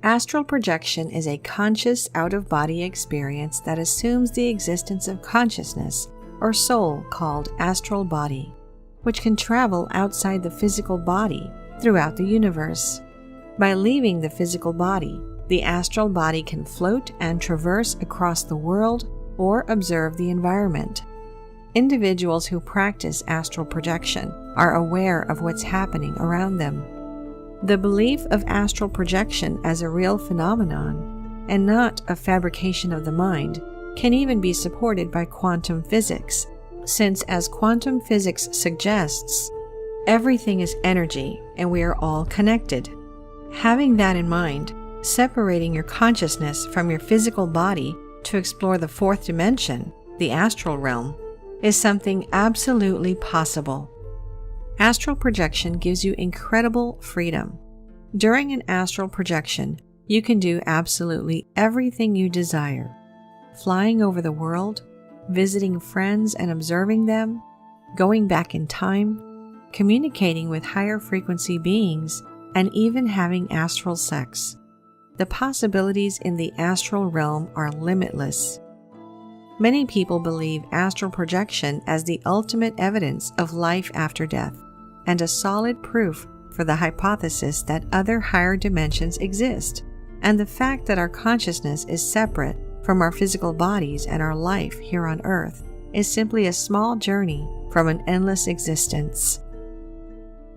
Astral projection is a conscious out-of-body experience that assumes the existence of consciousness or soul called astral body, which can travel outside the physical body throughout the universe. By leaving the physical body, the astral body can float and traverse across the world or observe the environment. Individuals who practice astral projection are aware of what's happening around them. The belief of astral projection as a real phenomenon, and not a fabrication of the mind, can even be supported by quantum physics, since, as quantum physics suggests, everything is energy and we are all connected. Having that in mind, separating your consciousness from your physical body to explore the fourth dimension, the astral realm, is something absolutely possible. Astral projection gives you incredible freedom. During an astral projection, you can do absolutely everything you desire. Flying over the world, visiting friends and observing them, going back in time, communicating with higher frequency beings, and even having astral sex. The possibilities in the astral realm are limitless. Many people believe astral projection as the ultimate evidence of life after death, and a solid proof for the hypothesis that other higher dimensions exist, and the fact that our consciousness is separate from our physical bodies and our life here on Earth is simply a small journey from an endless existence.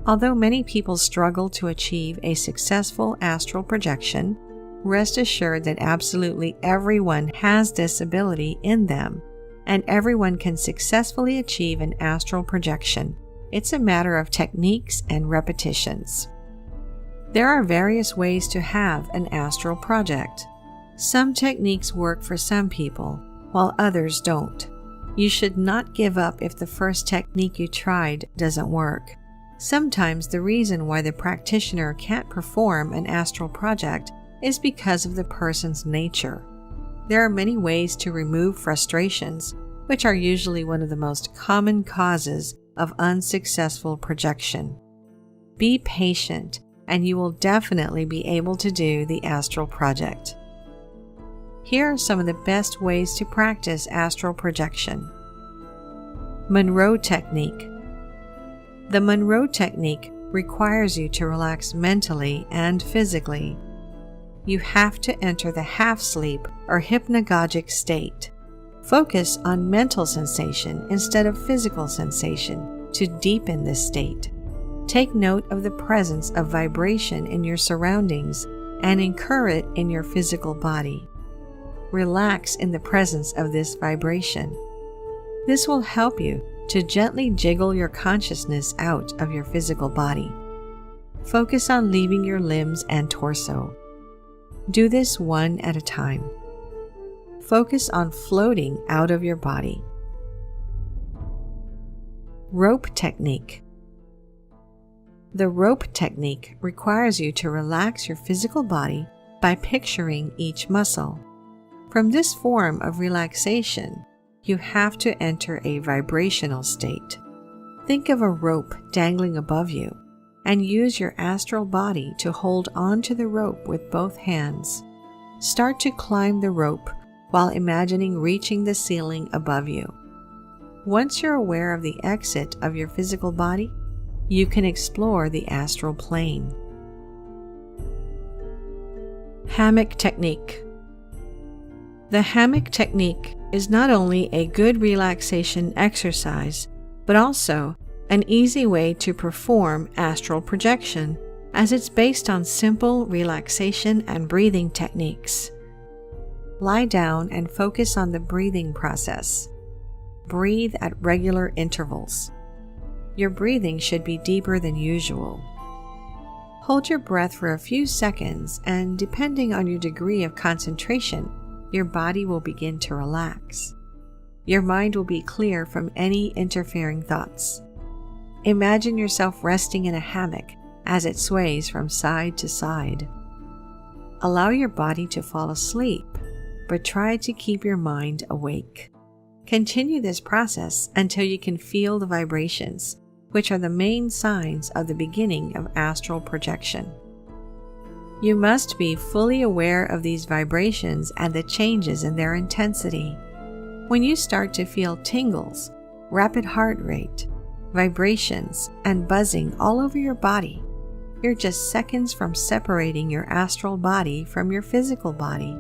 Although many people struggle to achieve a successful astral projection, rest assured that absolutely everyone has this ability in them, and everyone can successfully achieve an astral projection. It's a matter of techniques and repetitions. There are various ways to have an astral project. Some techniques work for some people, while others don't. You should not give up if the first technique you tried doesn't work. Sometimes the reason why the practitioner can't perform an astral project is because of the person's nature. There are many ways to remove frustrations, which are usually one of the most common causes of unsuccessful projection. Be patient, and you will definitely be able to do the astral project. Here are some of the best ways to practice astral projection. Monroe Technique. The Monroe Technique requires you to relax mentally and physically. You have to enter the half-sleep or hypnagogic state. Focus on mental sensation instead of physical sensation to deepen this state. Take note of the presence of vibration in your surroundings and incur it in your physical body. Relax in the presence of this vibration. This will help you to gently jiggle your consciousness out of your physical body. Focus on leaving your limbs and torso. Do this one at a time. Focus on floating out of your body. Rope Technique. The rope technique requires you to relax your physical body by picturing each muscle. From this form of relaxation, you have to enter a vibrational state. Think of a rope dangling above you, and use your astral body to hold onto the rope with both hands. Start to climb the rope while imagining reaching the ceiling above you. Once you're aware of the exit of your physical body, you can explore the astral plane. Hammock Technique. The hammock technique is not only a good relaxation exercise, but also an easy way to perform astral projection, as it's based on simple relaxation and breathing techniques. Lie down and focus on the breathing process. Breathe at regular intervals. Your breathing should be deeper than usual. Hold your breath for a few seconds, and depending on your degree of concentration, your body will begin to relax. Your mind will be clear from any interfering thoughts. Imagine yourself resting in a hammock as it sways from side to side. Allow your body to fall asleep, but try to keep your mind awake. Continue this process until you can feel the vibrations, which are the main signs of the beginning of astral projection. You must be fully aware of these vibrations and the changes in their intensity. When you start to feel tingles, rapid heart rate, vibrations, and buzzing all over your body, you're just seconds from separating your astral body from your physical body.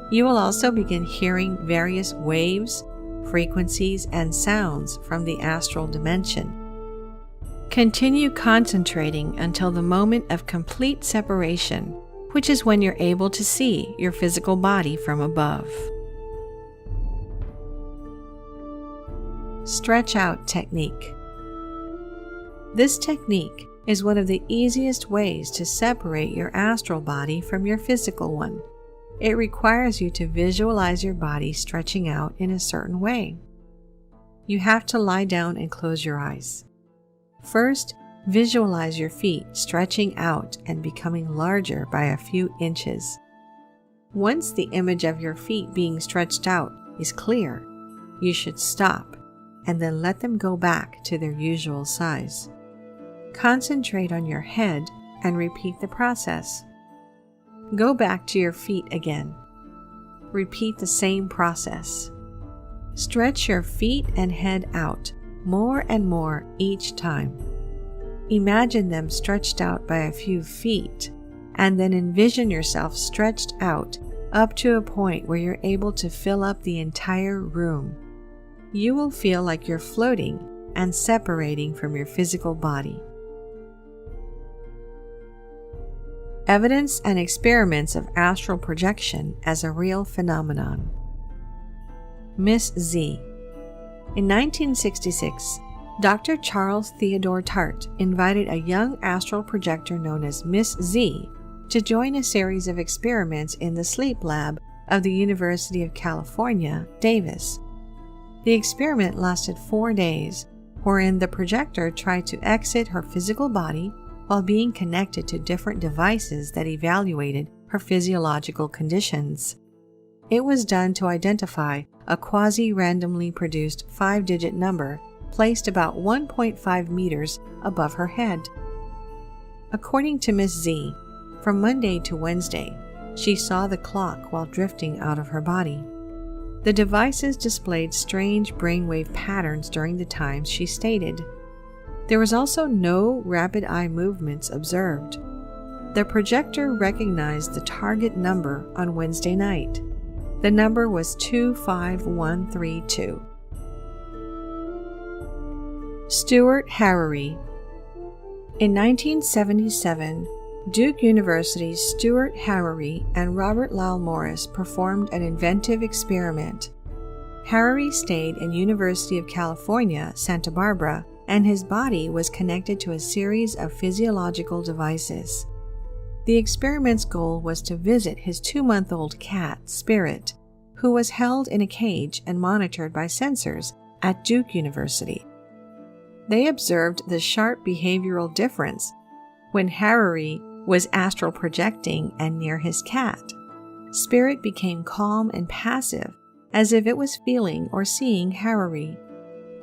You will also begin hearing various waves, frequencies, and sounds from the astral dimension. Continue concentrating until the moment of complete separation, which is when you're able to see your physical body from above. Stretch out technique. This technique is one of the easiest ways to separate your astral body from your physical one. It requires you to visualize your body stretching out in a certain way. You have to lie down and close your eyes. First, visualize your feet stretching out and becoming larger by a few inches. Once the image of your feet being stretched out is clear, you should stop and then let them go back to their usual size. Concentrate on your head and repeat the process. Go back to your feet again. Repeat the same process. Stretch your feet and head out more and more each time. Imagine them stretched out by a few feet, and then envision yourself stretched out up to a point where you're able to fill up the entire room. You will feel like you're floating and separating from your physical body. Evidence and experiments of astral projection as a real phenomenon. Miss Z. In 1966, Dr. Charles Theodore Tart invited a young astral projector known as Miss Z to join a series of experiments in the sleep lab of the University of California, Davis. The experiment lasted 4 days, wherein the projector tried to exit her physical body while being connected to different devices that evaluated her physiological conditions. It was done to identify a quasi-randomly produced 5-digit number placed about 1.5 meters above her head. According to Miss Z, from Monday to Wednesday, she saw the clock while drifting out of her body. The devices displayed strange brainwave patterns during the times she stated. There was also no rapid eye movements observed. The projector recognized the target number on Wednesday night. The number was 25132. Stuart Harary. In 1977, Duke University's Stuart Harary and Robert Lowell Morris performed an inventive experiment. Harary stayed in University of California, Santa Barbara, and his body was connected to a series of physiological devices. The experiment's goal was to visit his 2-month-old cat, Spirit, who was held in a cage and monitored by sensors at Duke University. They observed the sharp behavioral difference when Harary was astral projecting and near his cat. Spirit became calm and passive, as if it was feeling or seeing Harary.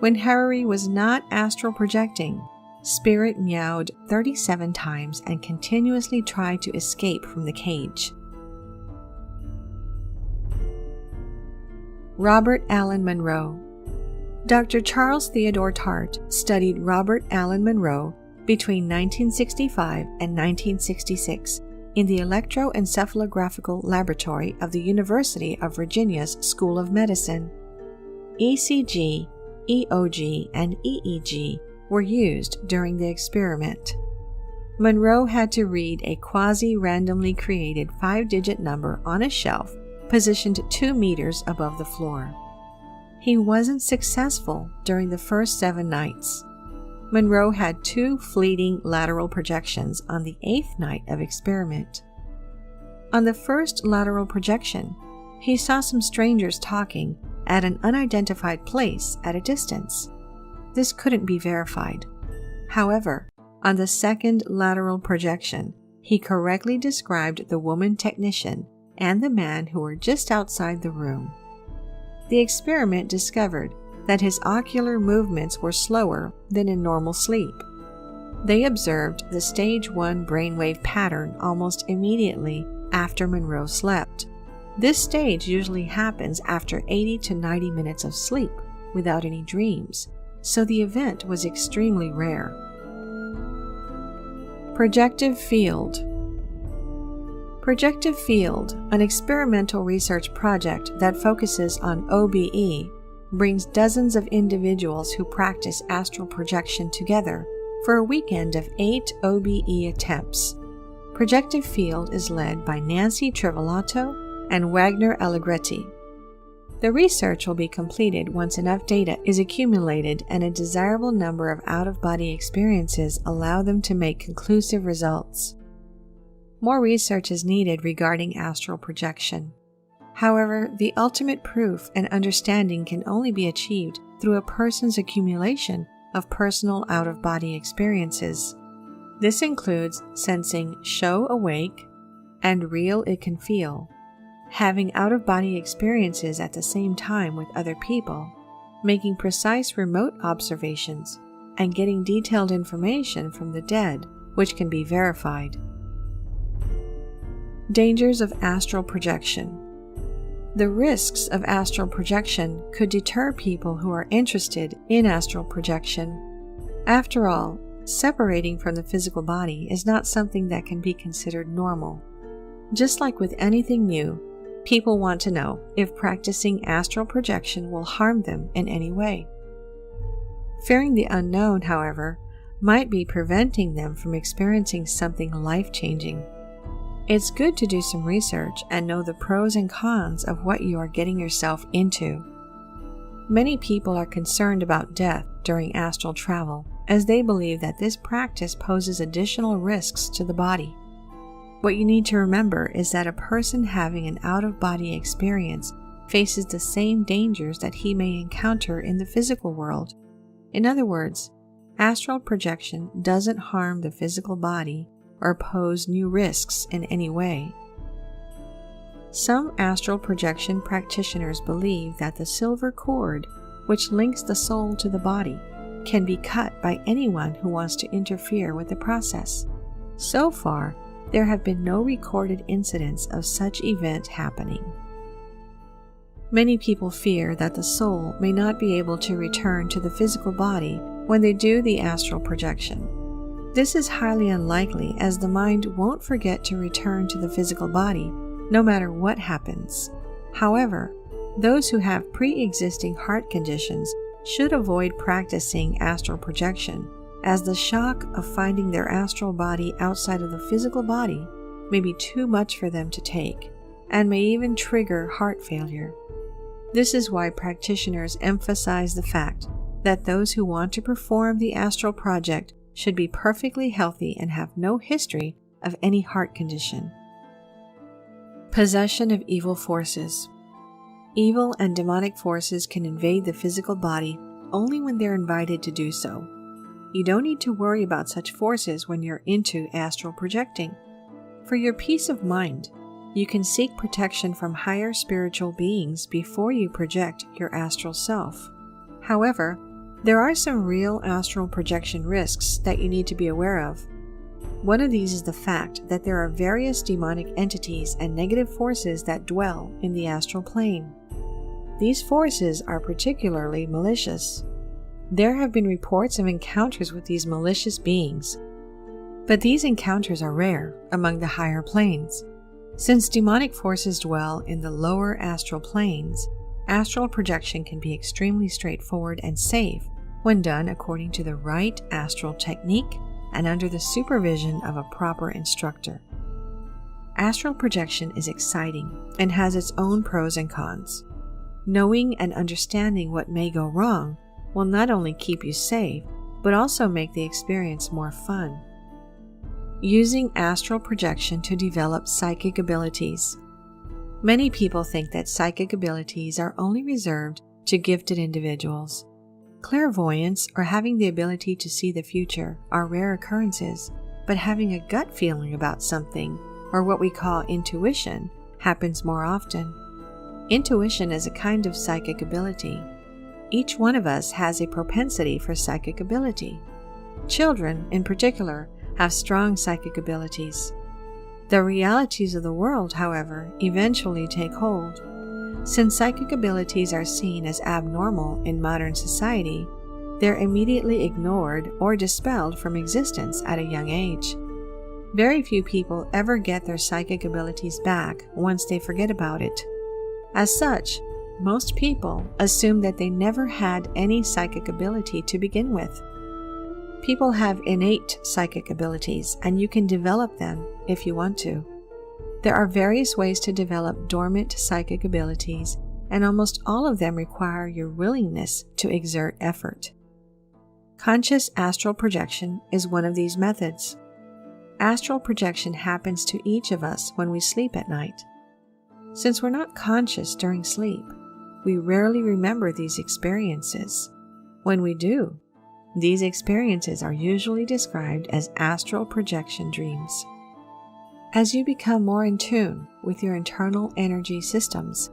When Harary was not astral projecting, Spirit meowed 37 times and continuously tried to escape from the cage. Robert Allen Monroe. Dr. Charles Theodore Tart studied Robert Allen Monroe between 1965 and 1966 in the Electroencephalographical Laboratory of the University of Virginia's School of Medicine. ECG, EOG, and EEG were used during the experiment. Monroe had to read a quasi-randomly created 5-digit number on a shelf positioned 2 meters above the floor. He wasn't successful during the first 7 nights. Monroe had 2 fleeting lateral projections on the 8th night of experiment. On the first lateral projection, he saw some strangers talking at an unidentified place at a distance. This couldn't be verified. However, on the second lateral projection, he correctly described the woman technician and the man who were just outside the room. The experiment discovered that his ocular movements were slower than in normal sleep. They observed the stage 1 brainwave pattern almost immediately after Monroe slept. This stage usually happens after 80 to 90 minutes of sleep without any dreams, so the event was extremely rare. Projective field. Projective field, an experimental research project that focuses on OBE, brings dozens of individuals who practice astral projection together for a weekend of 8 OBE attempts. Projective field is led by Nancy Trivolato and Wagner Allegretti. The research will be completed once enough data is accumulated and a desirable number of out-of-body experiences allow them to make conclusive results. More research is needed regarding astral projection. However, the ultimate proof and understanding can only be achieved through a person's accumulation of personal out-of-body experiences. This includes sensing show awake and real it can feel, having out-of-body experiences at the same time with other people, making precise remote observations, and getting detailed information from the dead, which can be verified. Dangers of astral projection. The risks of astral projection could deter people who are interested in astral projection. After all, separating from the physical body is not something that can be considered normal. Just like with anything new, people want to know if practicing astral projection will harm them in any way. Fearing the unknown, however, might be preventing them from experiencing something life-changing. It's good to do some research and know the pros and cons of what you are getting yourself into. Many people are concerned about death during astral travel, as they believe that this practice poses additional risks to the body. What you need to remember is that a person having an out-of-body experience faces the same dangers that he may encounter in the physical world. In other words, astral projection doesn't harm the physical body or pose new risks in any way. Some astral projection practitioners believe that the silver cord, which links the soul to the body, can be cut by anyone who wants to interfere with the process. So far, there have been no recorded incidents of such event happening. Many people fear that the soul may not be able to return to the physical body when they do the astral projection. This is highly unlikely, as the mind won't forget to return to the physical body no matter what happens. However, those who have pre-existing heart conditions should avoid practicing astral projection, as the shock of finding their astral body outside of the physical body may be too much for them to take, and may even trigger heart failure. This is why practitioners emphasize the fact that those who want to perform the astral project should be perfectly healthy and have no history of any heart condition. Possession of evil forces. Evil and demonic forces can invade the physical body only when they're invited to do so. You don't need to worry about such forces when you're into astral projecting. For your peace of mind, you can seek protection from higher spiritual beings before you project your astral self. However, there are some real astral projection risks that you need to be aware of. One of these is the fact that there are various demonic entities and negative forces that dwell in the astral plane. These forces are particularly malicious. There have been reports of encounters with these malicious beings, but these encounters are rare among the higher planes. Since demonic forces dwell in the lower astral planes, astral projection can be extremely straightforward and safe when done according to the right astral technique and under the supervision of a proper instructor. Astral projection is exciting and has its own pros and cons. Knowing and understanding what may go wrong will not only keep you safe, but also make the experience more fun. Using astral projection to develop psychic abilities. Many people think that psychic abilities are only reserved to gifted individuals. Clairvoyance, or having the ability to see the future, are rare occurrences, but having a gut feeling about something, or what we call intuition, happens more often. Intuition is a kind of psychic ability. Each one of us has a propensity for psychic ability. Children, in particular, have strong psychic abilities. The realities of the world, however, eventually take hold. Since psychic abilities are seen as abnormal in modern society, they're immediately ignored or dispelled from existence at a young age. Very few people ever get their psychic abilities back once they forget about it. As such, most people assume that they never had any psychic ability to begin with. People have innate psychic abilities, and you can develop them if you want to. There are various ways to develop dormant psychic abilities, and almost all of them require your willingness to exert effort. Conscious astral projection is one of these methods. Astral projection happens to each of us when we sleep at night. Since we're not conscious during sleep, we rarely remember these experiences. When we do, these experiences are usually described as astral projection dreams. As you become more in tune with your internal energy systems,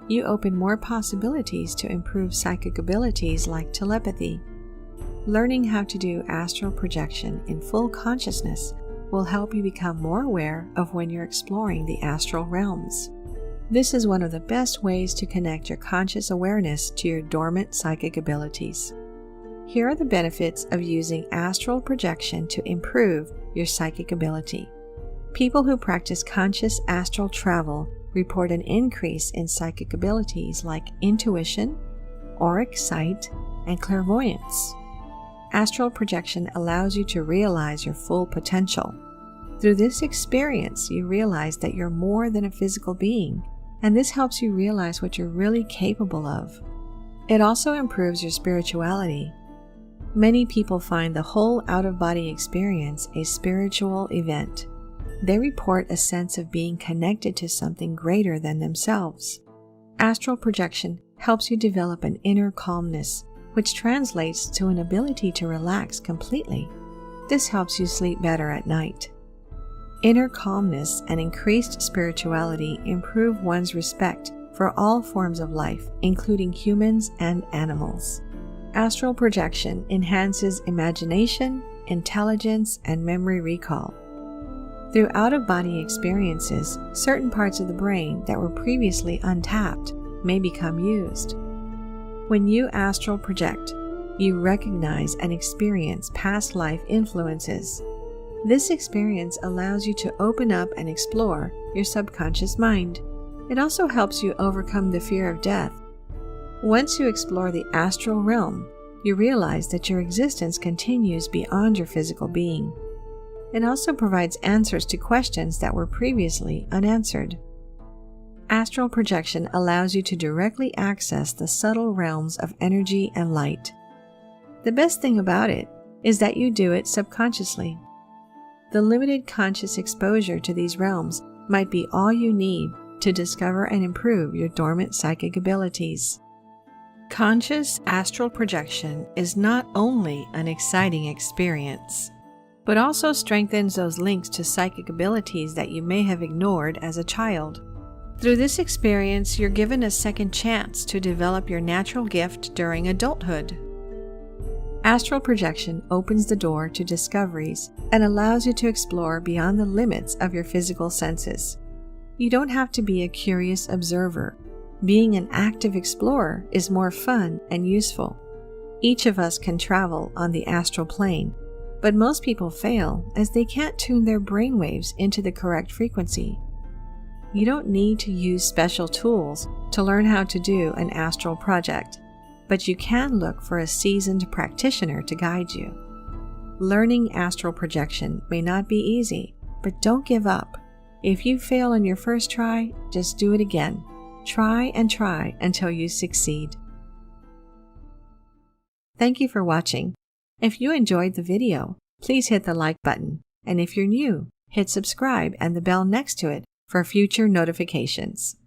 you open more possibilities to improve psychic abilities like telepathy. Learning how to do astral projection in full consciousness will help you become more aware of when you're exploring the astral realms. This is one of the best ways to connect your conscious awareness to your dormant psychic abilities. Here are the benefits of using astral projection to improve your psychic ability. People who practice conscious astral travel report an increase in psychic abilities like intuition, auric sight, and clairvoyance. Astral projection allows you to realize your full potential. Through this experience, you realize that you're more than a physical being, and this helps you realize what you're really capable of. It also improves your spirituality. Many people find the whole out-of-body experience a spiritual event. They report a sense of being connected to something greater than themselves. Astral projection helps you develop an inner calmness, which translates to an ability to relax completely. This helps you sleep better at night. Inner calmness and increased spirituality improve one's respect for all forms of life, including humans and animals. Astral projection enhances imagination, intelligence, and memory recall. Through out-of-body experiences, certain parts of the brain that were previously untapped may become used. When you astral project, you recognize and experience past life influences. This experience allows you to open up and explore your subconscious mind. It also helps you overcome the fear of death. Once you explore the astral realm, you realize that your existence continues beyond your physical being. It also provides answers to questions that were previously unanswered. Astral projection allows you to directly access the subtle realms of energy and light. The best thing about it is that you do it subconsciously. The limited conscious exposure to these realms might be all you need to discover and improve your dormant psychic abilities. Conscious astral projection is not only an exciting experience, but also strengthens those links to psychic abilities that you may have ignored as a child. Through this experience, you're given a second chance to develop your natural gift during adulthood. Astral projection opens the door to discoveries and allows you to explore beyond the limits of your physical senses. You don't have to be a curious observer. Being an active explorer is more fun and useful. Each of us can travel on the astral plane, but most people fail as they can't tune their brainwaves into the correct frequency. You don't need to use special tools to learn how to do an astral project, but you can look for a seasoned practitioner to guide you. Learning astral projection may not be easy, but don't give up. If you fail on your first try, just do it again. Try and try until you succeed. Thank you for watching. If you enjoyed the video, please hit the like button, and if you're new, hit subscribe and the bell next to it for future notifications.